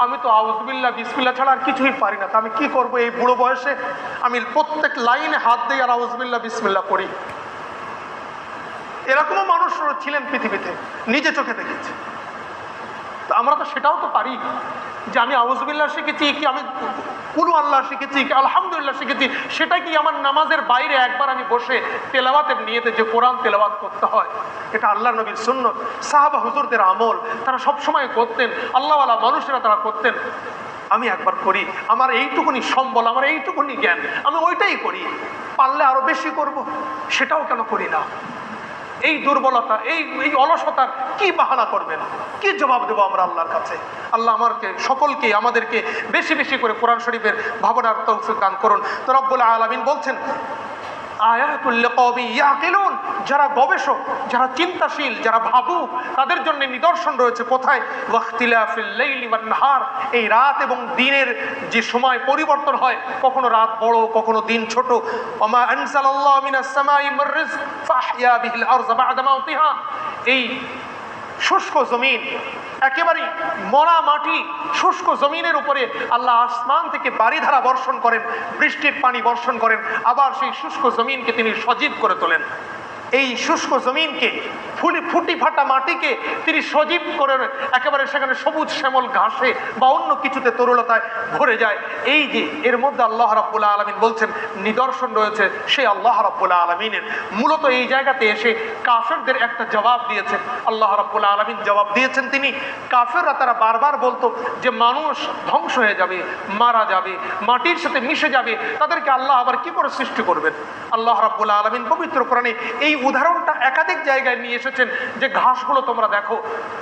আমি তো আউযুবিল্লাহ বিসমিল্লাহ ছাড়া আর কিছুই পারি না, তা আমি কি করব এই বুড়ো বয়সে? আমি প্রত্যেক লাইনে হাত দিই আর আউযুবিল্লাহ বিসমিল্লাহ পড়ি। এরকমও মানুষ ছিলেন পৃথিবীতে, নিজে চোখে দেখেছি। আমরা তো সেটাও তো পারি যে আমি আউযুবিল্লাহ শিখেছি, কি আমি কুলু আল্লাহ শিখেছি, কি আলহামদুলিল্লাহ শিখেছি। সেটা কি আমার নামাজের বাইরে একবার আমি বসে তেলাওয়াতের নিয়তে যে কোরআন তেলাওয়াত করতে হয়, এটা আল্লাহর নবীর সুন্নত, সাহাবা হুজুরদের আমল, তারা সব সময় করতেন, আল্লাহওয়ালা মানুষেরা তারা করতেন। আমি একবার করি, আমার এইটুকুনি সম্বল, আমার এইটুকুনি জ্ঞান, আমি ওইটাই করি, পারলে আরো বেশি করব, সেটাও কেন করি না? এই দুর্বলতা, এই অলসতার কি বাহানা করবেন? কি জবাব দেবো আমরা আল্লাহর কাছে? আল্লাহ সকলকে আমাদেরকে বেশি বেশি করে কোরআন শরীফের ভাবনার তৌফিক দান করুন। তো রব্বুল আলামিন বলছেন, আয়াতুল লিকাওমি ইয়াকিলুন, যারা গবেষক, যারা চিন্তাশীল, যারা ভাবুক, তাদের জন্য নিদর্শন রয়েছে। কোথায়? ওয়াখতিলাফিল লাইলি ওয়ান নাহার, এই রাত এবং দিনের যে সময় পরিবর্তন হয়, কখনো রাত বড়, কখনো দিন ছোট। ওমা আনজালাল্লাহু মিনাস সামাই মির রিজক ফাহইয়া বিহিল আরযা বা'দা মাউতিহা, এই শুষ্ক জমিন, একেবারেই মরা মাটি, শুষ্ক জমিনের উপরে আল্লাহ আসমান থেকে বারিধারা বর্ষণ করেন, বৃষ্টির পানি বর্ষণ করেন, আবার সেই শুষ্ক জমিনকে তিনি সজীব করে তোলেন। এই শুষ্ক জমিনকে, ফুটি ফাটা মাটিকে তিনি সজীব করে একেবারে সেখানে সবুজ শ্যামল ঘাসে বা অন্য কিছুতে তরুলতায় ভরে যায়। এই যে এর মধ্যে আল্লাহ রাব্বুল আলামিন বলছেন নিদর্শন রয়েছে সেই আল্লাহ রাব্বুল আলামিনের। মূলত এই জায়গাতে এসে কাফেরদের একটা জবাব দিয়েছেন আল্লাহ রাব্বুল আলামিন। জবাব দিয়েছেন তিনি, কাফেররা তারা বারবার বলতো যে মানুষ ধ্বংস হয়ে যাবে, মারা যাবে, মাটির সাথে মিশে যাবে, তাদেরকে আল্লাহ আবার কি করে সৃষ্টি করবেন? আল্লাহ রাব্বুল আলামিন পবিত্র কোরআনে এই উদাহরণটা একাধিক জায়গায় নিয়ে এসেছেন যে ঘাসগুলো তোমরা দেখো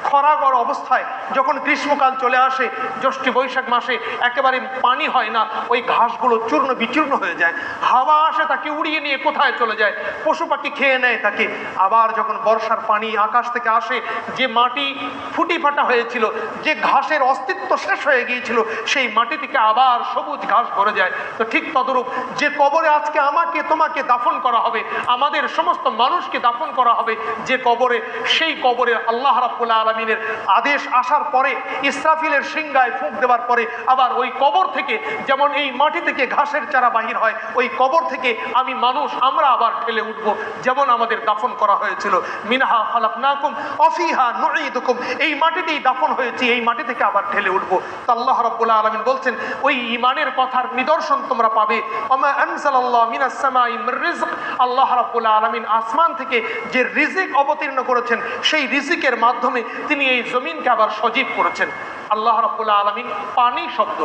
খরাগড় অবস্থায়, যখন গ্রীষ্মকাল চলে আসে, জ্যৈষ্ঠ বৈশাখ মাসে একেবারে পানি হয় না, ওই ঘাসগুলো চূর্ণ বিচূর্ণ হয়ে যায়, হাওয়া আসে তাকে উড়িয়ে নিয়ে কোথায় চলে যায়, পশু পাখি খেয়ে নেয় তাকে। আবার যখন বর্ষার পানি আকাশ থেকে আসে, যে মাটি ফুটি ফাটা হয়েছিল, যে ঘাসের অস্তিত্ব শেষ হয়ে গিয়েছিল, সেই মাটি থেকে আবার সবুজ ঘাস ভরে যায়। তো ঠিক তদরূপ যে কবরে আজকে আমাকে তোমাকে দাফন করা হবে, আমাদের সমস্ত মানুষকে দাফন করা হবে যে কবরে, সেই কবরে আল্লাহ রাব্বুল আলামিনের আদেশ আসার পরে, ইসরাফিলের সিংহায় ফুঁক দেওয়ার পরে, আবার ওই কবর থেকে যেমন এই মাটি থেকে ঘাসের চারা বাহির হয়, ওই কবর থেকে আমি মানুষ, আমরা আবার ঠেলে উঠবো, যেমন আমাদের দাফন করা হয়েছিল। মিনহা খালাকনাকুম ওয়া ফিহা নুঈদুকুম, এই মাটিতেই দাফন হয়েছি, এই মাটি থেকে আবার ঠেলে উঠবো। তো আল্লাহ রাব্বুল আলামিন বলছেন ওই ঈমানের কথার নিদর্শন তোমরা পাবে। ওমা আনজালাল্লাহু মিনাস সামাই মির রিজক, আল্লাহ রাব্বুল আলামিন আসমান থেকে যে রিজিক অবতীর্ণ করেছেন সেই রিজিকের মাধ্যমে তিনি এই জমিনকে আবার সজীব করেছেন। আল্লাহ রাব্বুল আলামিন পানি শব্দ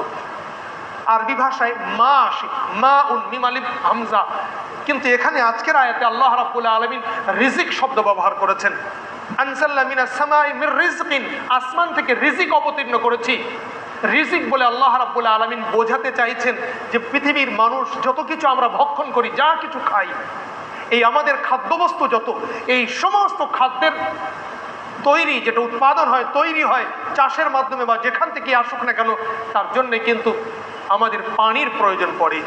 আরবি ভাষায় মা আসে, মা উন মিম আলিফ হামজা, কিন্তু এখানে আজকের আয়াতে আল্লাহ রাব্বুল আলামিন রিজিক শব্দ ব্যবহার করেছেন। আনজালনা মিনাস সামাই মির রিজকিন, আসমান থেকে রিজিক অবতীর্ণ করেছি। রিজিক বলে আল্লাহ রাব্বুল আলামিন বোঝাতে চাইছেন যে পৃথিবীর মানুষ যত কিছু আমরা ভক্ষণ করি, যা কিছু খাই, এই আমাদের খাদ্যবস্তু যত, এই সমস্ত খাদ্যের তৈরি যেটা উৎপাদন হয়, তৈরি হয় চাষের মাধ্যমে বা যেখান থেকে আসুক না কেন, তার জন্যে কিন্তু আমাদের পানির প্রয়োজন পড়ে।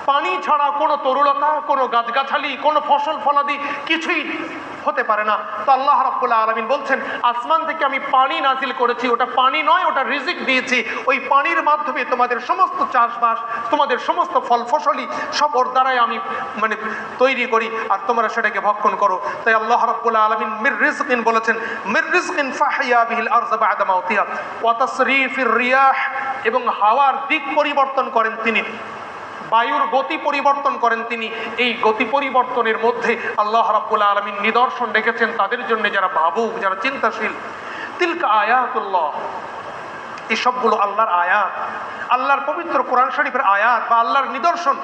পানি ছাড়া কোনো তরুলতা, কোনো গাছগাছালি, কোনো ফসল ফলাদি কিছুই হতে পারে না। তো আল্লাহ রাব্বুল আলামিন বলছেন আসমান থেকে আমি পানি নাজিল করেছি, ওটা পানি নয়, ওটা রিজিক দিয়েছি। ওই পানির মাধ্যমে তোমাদের সমস্ত চাষবাস, তোমাদের সমস্ত ফল ফসলি সব ওর দ্বারাই আমি তৈরি করি, আর তোমরা সেটাকে ভক্ষণ করো। তাই আল্লাহ রাব্বুল আলামিন মির রিজকিন বলেছেন, মির রিজকিন ফাহইয়া বিহিল আরযা বা'দা মাউতিহা ওয়া তাসরিফির রিয়াহ, এবং হাওয়ার দিক পরিবর্তন করেন তিনি, বায়ুর গতি পরিবর্তন করেন তিনি। এই গতি পরিবর্তনের মধ্যে আল্লাহ রাব্বুল আলামিন নিদর্শন রেখেছেন তাদের জন্য যারা ভাবুক, যারা চিন্তাশীল। তিলকা আয়াতুল্লাহ, এই সবগুলো আল্লাহর আয়াত, আল্লাহর পবিত্র কোরআন শরীফের আয়াত বা আল্লাহর নিদর্শন।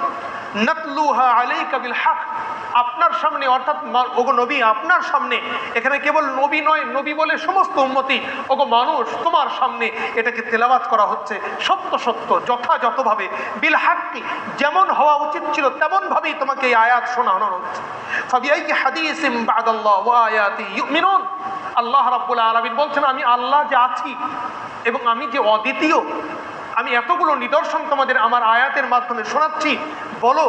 নাতলুহা আলাইকা বিল হক, আপনার সামনে, অর্থাৎ ওগো নবী আপনার সামনে, এখানে কেবল নবী নয়, নবী বলে সমস্ত উম্মতি, ওগো মানুষ তোমার সামনে এটাকে তেলাওয়াত করা হচ্ছে সত্য সত্য যথাযথভাবে। বিল হাক্কি, যেমন হওয়া উচিত ছিল তেমন ভাবেই তোমাকে এই আয়াত শোনানো হচ্ছে। ফাবিআইয়ি হাদিসিম বা'দাল্লাহ ওয়া আয়াতি ইউমিনুন, আল্লাহ রাব্বুল আলামিন বলছেন আমি আল্লাহ যে আছি এবং আমি যে অদ্বিতীয়, আমি এতগুলো নিদর্শন তোমাদের আমার আয়াতের মাধ্যমে শোনাচ্ছি, বলো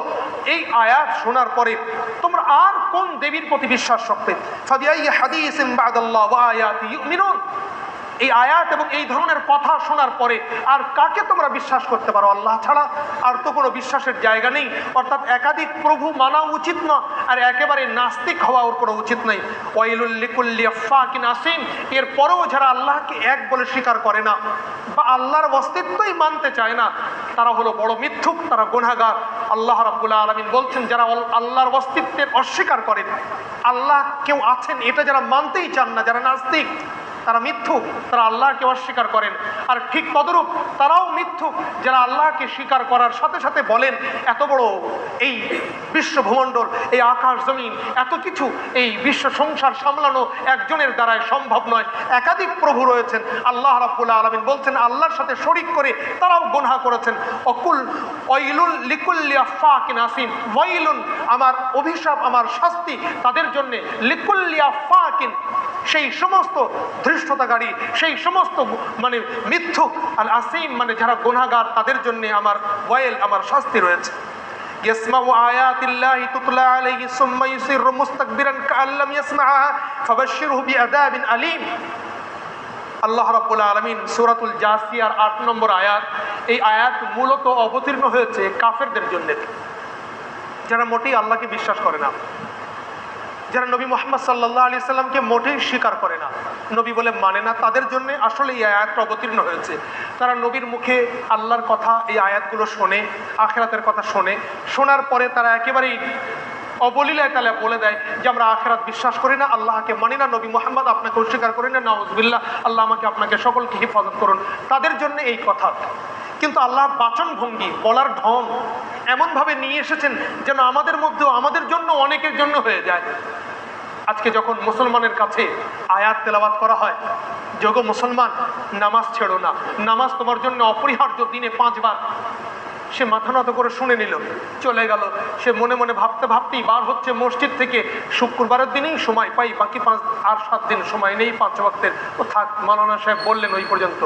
এই আয়াত শোনার পরে তোমরা আর কোন দেবীর প্রতি বিশ্বাস রাখবে? ফাবিআইয়ি হাদিসিম বা'দাল্লাহ ওয়া আয়াতি ইউমিনুন, এই আয়াত এবং এই ধরনের কথা শোনার পরে আর কাকে তোমরা বিশ্বাস করতে পারো? আল্লাহ ছাড়া আর তো কোনো বিশ্বাসের জায়গা নেই। অর্থাৎ একাধিক প্রভু মানা উচিত না, আর একেবারে নাস্তিক হওয়া ওর কোনো উচিত নেই। ওয়াইলুল লিকুল্লি আফফাকিন আসিম, এরপরেও যারা আল্লাহকে এক বলে স্বীকার করে না বা আল্লাহর অস্তিত্বই মানতে চায় না, তারা হলো বড় মিথ্যুক, তারা গুনাহগার। আল্লাহ রাব্বুল আলামিন বলছেন যারা আল্লাহর অস্তিত্বের অস্বীকার করেন, আল্লাহ কেউ আছেন এটা যারা মানতেই চান না, যারা নাস্তিক, তারা মিথ্যুক, তারা আল্লাহকে অস্বীকার করেন। আর ঠিক তদরূপ তারাও মিথ্যুক যারা আল্লাহকে স্বীকার করার সাথে সাথে বলেন এত বড় এই বিশ্বভূমণ্ডল, এই আকাশ জমিন, এত কিছু, এই বিশ্ব সংসার সামলানো একজনের দ্বারাই সম্ভব নয়, একাধিক প্রভু রয়েছেন। আল্লাহ রাব্বুল আলামিন বলছেন আল্লাহর সাথে শরীক করে তারাও গুনাহ করেছেন। অকুল ওয়াইলুল লিকুল্লি আফফাকিন আসিম, ওয়াইলুন, আমার অভিশাপ, আমার শাস্তি তাদের জন্য, লিকুল্লি আফফাকিন, সেই সমস্ত ধৃষ্টতাকারী, সেই সমস্ত মিথ্যুক, আল আসিম যারা গুনাহগার, তাদের জন্য আমার ওয়াইল, আমার শাস্তি রয়েছে। ইয়াসমাউ আয়াতিল্লাহি তুতলা আলাইহি সুম্মা ইউসিররু মুস্তাকবিরান কাআল্লাম ইয়াসমাআহা ফাবাশশিরহু বিআযাবিন আলীম। আল্লাহ রাব্বুল আলামিন সূরাতুল জাসিয়ার ৮ নম্বর আয়াত, এই আয়াত মূলত অবতীর্ণ হয়েছে কাফেরদের জন্য, যারা মোটেই আল্লাহকে বিশ্বাস করে না, যারা নবী মুহাম্মদ সাল্লাল্লাহু আলাইহি সাল্লামকে মোটেই স্বীকার করে না, নবী বলে মানে না, তাদের জন্য আসলে এই আয়াতটা অবতীর্ণ হয়েছে। তারা নবীর মুখে আল্লাহর কথা, এই আয়াতগুলো শোনে, আখিরাতের কথা শোনে, শোনার পরে তারা একেবারেই অবলীলায় তাহলে বলে দেয় যে আমরা আখিরাত বিশ্বাস করি না, আল্লাহকে মানি না, নবী মুহাম্মদ আপনাকে অস্বীকার করি না, নাউজুবিল্লাহ, আল্লাহ আমাকে আপনাকে সকলকে হেফাজত করুন। তাদের জন্য এই কথা। কিন্তু আল্লাহ বাচন ভঙ্গি, বলার ঢং এমনভাবে নিয়ে এসেছেন যেন আমাদের মধ্যেও, আমাদের জন্য, অনেকের জন্য হয়ে যায়। আজকে যখন মুসলমানের কাছে আয়াত তেলাওয়াত করা হয়, যোগ মুসলমান নামাজ ছেড়ো না, নামাজ তোমার জন্য অপরিহার্য, দিনে 5 বার, সে মাথা নত করে শুনে নিল, চলে গেল। সে মনে মনে ভাবতে ভাবতেই বার হচ্ছে মসজিদ থেকে, শুক্রবারের দিনেই সময় পাই, বাকি 5 আর 7 দিন সময় নেই 5 ওয়াক্তের, ও থাক, মাওলানা সাহেব বললেন ওই পর্যন্ত।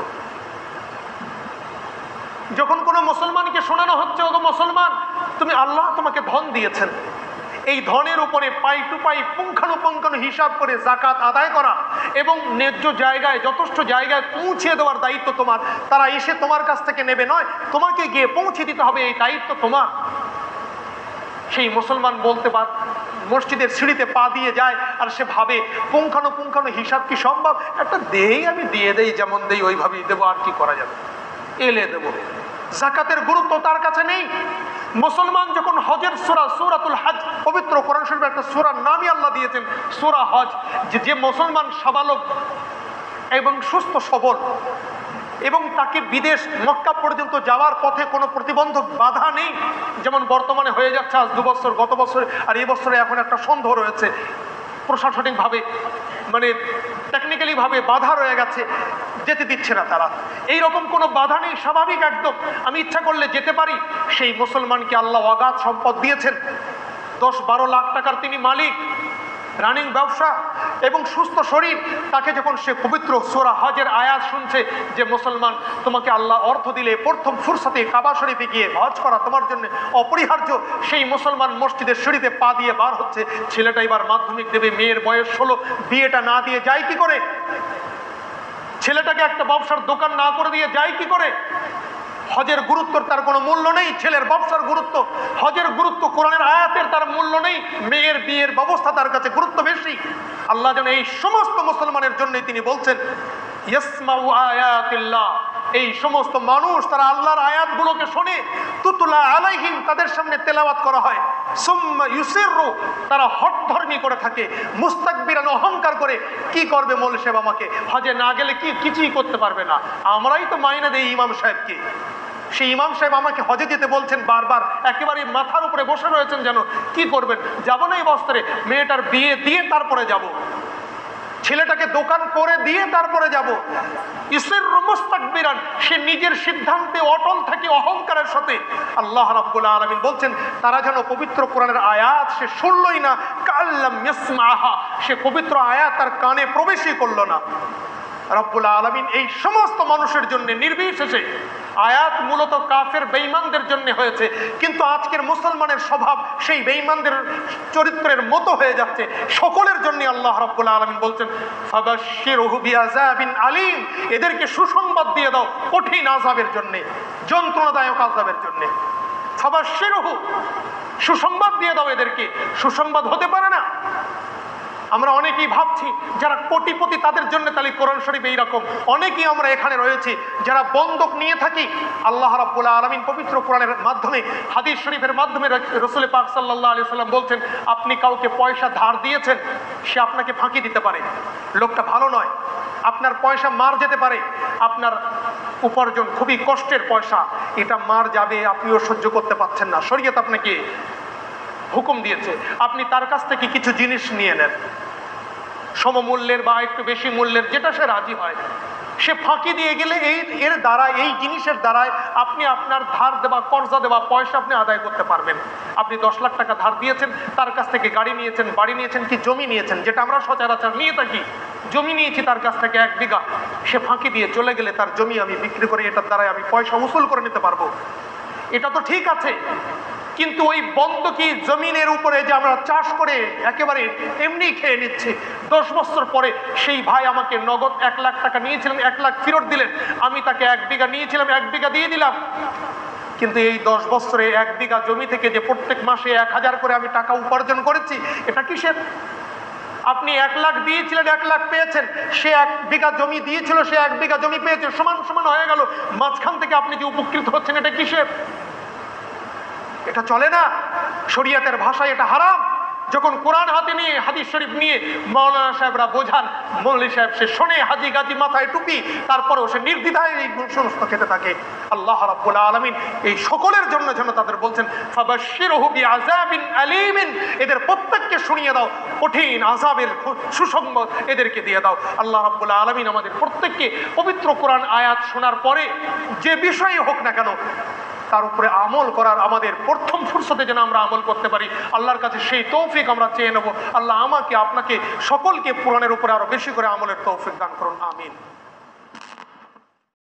যখন কোনো মুসলমানকে শোনানো হচ্ছে ওগো মুসলমান, তুমি আল্লাহ তোমাকে ধন দিয়েছেন, এই ধনের উপরে পাই টু পাই পুঙ্খানুপুঙ্খানু হিসাব করে যাকাত আদায় করা এবং ন্যায্য জায়গায়, যথেষ্ট জায়গায় পৌঁছে দেওয়ার দায়িত্ব তোমার। তারা এসে তোমার কাছ থেকে নেবে নয়, তোমাকে গিয়ে পৌঁছে দিতে হবে, এই দায়িত্ব তোমার। সেই মুসলমান বলতে পার মসজিদের সিঁড়িতে পা দিয়ে যায়, আর সে ভাবে পুঙ্খানুপুঙ্খানু হিসাব কি সম্ভব? একটা দেই, আমি দিয়ে দেই, যেমন দেই ওইভাবেই দেবো, আর কি করা যাবে, এলে দেবো। যাকাতের গুরুত্ব তার কাছে নেই। মুসলমান যখন হজের সূরা সূরাতুল হজ, পবিত্র কোরআন শরীফের একটা সূরার নামই আল্লাহ দিয়েছেন সূরা হজ, যে মুসলমান সাবালক এবং সুস্থ সবল এবং তাকে বিদেশ মক্কা পর্যন্ত যাওয়ার পথে কোনো প্রতিবন্ধক বাধা নেই, যেমন বর্তমানে হয়ে যাচ্ছে আজ 2 বছর, গত বছর আর এই বছরে এখন একটা সন্দেহ রয়েছে, প্রশাসনিকভাবে মানে টেকনিক্যালিভাবে বাধা রয়ে গেছে, যেতে দিচ্ছে না তারা। এইরকম কোনো বাধা নেই, স্বাভাবিক একদম, আমি ইচ্ছা করলে যেতে পারি। সেই মুসলমানকে আল্লাহ অগাধ সম্পদ দিয়েছেন, 10-12 লাখ টাকার তিনি মালিক, রানিং ব্যবসা এবং সুস্থ শরীর। তাকে যখন সে পবিত্র সূরা হজের আয়াত শুনছে যে মুসলমান তোমাকে আল্লাহ অর্থ দিলে প্রথম ফুরসতে কাবা শরীফে গিয়ে হজ করা তোমার জন্য অপরিহার্য, সেই মুসলমান মসজিদের সিঁড়িতে পা দিয়ে বার হচ্ছে। ছেলেটা এবার মাধ্যমিক দেবে, মেয়ের বয়স 16, বিয়েটা না দিয়ে যায় কি করে? ছেলেটাকে একটা ব্যবসার দোকান না করে দিয়ে যায় কি করে? হজের গুরুত্বর তার কোনো মূল্য নেই, ছেলের ব্যবসার গুরুত্ব, হজের গুরুত্ব, কোরআনের আয়াতের তার মূল্য নেই, মেয়ের বিয়ের ব্যবস্থা তার কাছে গুরুত্ব বেশি। আল্লাহ যেন এই সমস্ত মুসলমানের জন্যই তিনি বলছেন ইয়াসমাউ আয়াতিল্লাহ, এই সমস্ত মানুষ তারা আল্লাহর আয়াতগুলোকে শোনে, তুতলা আলাইহিম, তাদের সামনে তেলাওয়াত করা হয়, সুম্মা ইউসিররু, তারা হঠধর্মী করে থাকে, মুস্তাকবিরান, অহংকার করে। কি করবে মৌলভী সাহেব, আমাকে হজে না গেলে কিছুই করতে পারবে না, আমরাই তো মাইনা দেই ইমাম সাহেবকে। সেই ইমাম সাহেব আমাকে হজে যেতে বলছেন বারবার, একেবারে মাথার উপরে বসে রয়েছেন, যেন কি করবেন, যাবো না এই বস্ত্রে, মেয়েটার বিয়ে দিয়ে তারপরে যাব, ছেলেটাকে দোকান করে দিয়ে তারপরে যাব। ইসিররু মুস্তাকবিরান, সে নিজের সিদ্ধান্তে অটল থাকে অহংকারের সাথে। আল্লাহ রাব্বুল আলামিন বলছেন তারা যেন পবিত্র কোরআনের আয়াত সে শুনলই না, কাল্লাম ইয়াসমাহা, সে পবিত্র আয়াত তার কানে প্রবেশই করলো না। রব্বুল আলামিন এই সমস্ত মানুষের জন্য নির্বিশেষে, আয়াত মূলত কাফের বেঈমানদের জন্য হয়েছে, কিন্তু আজকের মুসলমানের স্বভাব সেই বেঈমানদের চরিত্রের মতো হয়ে যাচ্ছে। সকলের জন্য আল্লাহ রাব্বুল আলামিন বলছেন ফাবাশশিরহু বিআযাবিন আলীম, এদেরকে সুসংবাদ দিয়ে দাও কঠিন আযাবের জন্য, যন্ত্রণাদায়ক আযাবের জন্য। ফাবাশশিরহু, সুসংবাদ দিয়ে দাও এদেরকে। সুসংবাদ হতে পারে না। আমরা অনেকেই ভাবছি যারা কোটিপতি তাদের জন্য তাহলে কোরআন শরীফ এইরকম, অনেকেই আমরা এখানে রয়েছি যারা বন্ধক নিয়ে থাকি। আল্লাহ রাব্বুল আলামিন পবিত্র কোরআনের মাধ্যমে, হাদিস শরীফের মাধ্যমে রাসূল পাক সাল্লাল্লাহু আলাইহি সাল্লাম বলছেন আপনি কাউকে পয়সা ধার দিয়েছেন, সে আপনাকে ফাঁকি দিতে পারে, লোকটা ভালো নয়, আপনার পয়সা মার যেতে পারে, আপনার উপার্জন খুবই কষ্টের পয়সা, এটা মার যাবে, আপনিও সহ্য করতে পারছেন না, শরীয়ত আপনাকে হুকুম দিয়েছে আপনি তার কাছ থেকে কিছু জিনিস নিয়ে নেন, সমমূল্যের বা একটু বেশি মূল্যের, যেটা সে রাজি হয়। সে ফাঁকি দিয়ে গেলে এর দ্বারা, এই জিনিসের দ্বারায় আপনি আপনার ধার দেওয়া, কর্জা দেওয়া পয়সা আপনি আদায় করতে পারবেন। আপনি 10 লাখ টাকা ধার দিয়েছেন, তার কাছ থেকে গাড়ি নিয়েছেন, বাড়ি নিয়েছেন, কি জমি নিয়েছেন, যেটা আমরা সচরাচর নিয়ে থাকি, জমি নিয়েছি তার কাছ থেকে 1 বিঘা, সে ফাঁকি দিয়ে চলে গেলে তার জমি আমি বিক্রি করে এটার দ্বারাই আমি পয়সা উসুল করে নিতে পারবো, এটা তো ঠিক আছে। কিন্তু ওই বন্ধকি জমিনের উপরে যে আমরা চাষ করে একেবারে এমনি খেয়ে নিচ্ছি, 10 বছর পরে সেই ভাই আমাকে নগদ 1 লাখ টাকা নিয়েছিলেন, 1 লাখ ফেরত দিলেন, আমি তাকে 1 বিঘা নিয়েছিলাম, 1 বিঘা দিয়ে দিলাম। কিন্তু এই 10 বছরে 1 বিঘা জমি থেকে যে প্রত্যেক মাসে 1000 করে আমি টাকা উপার্জন করেছি, এটা কিসের? আপনি 1 লাখ দিয়েছিলেন, 1 লাখ পেয়েছেন, সে 1 বিঘা জমি দিয়েছিল, সে 1 বিঘা জমি পেয়েছে, সমান সমান হয়ে গেল, মাঝখান থেকে আপনি যে উপকৃত হচ্ছেন, এটা কিসের? এটা চলে না। শরীয়তের ভাষায় এটা হারাম। যখন কোরআন হাতে নিয়ে, হাদিস শরীফ নিয়ে মাওলানা সাহেবরা বোঝান, মৌলভী সাহেব সে শোনে, হাজি গাজি মাথায় টুপি, তারপরেও সে নির্দ্বিধায় এই সমস্ত খেতে থাকে। আল্লাহ রাব্বুল আলামিন এই সকলের জন্য যেন তাদের বলছেন ফাবাশশিরহু বিআযাবিন আলীমিন, এদের প্রত্যেককে শুনিয়ে দাও কঠিন আযাবের সুসংবাদ এদেরকে দিয়ে দাও। আল্লাহ রাব্বুল আলামিন আমাদের প্রত্যেককে পবিত্র কোরআন আয়াত শোনার পরে যে বিষয় হোক না কেন তার উপরে আমল করার আমাদের প্রথম ফুরসতে যেন আমরা আমল করতে পারি, আল্লাহর কাছে সেই তৌফিক আমরা চেয়ে নেব। আল্লাহ আমাকে, আপনাকে, সকলকে কোরআনের উপরে আরো বেশি করে আমলের তৌফিক দান করুন, আমিন।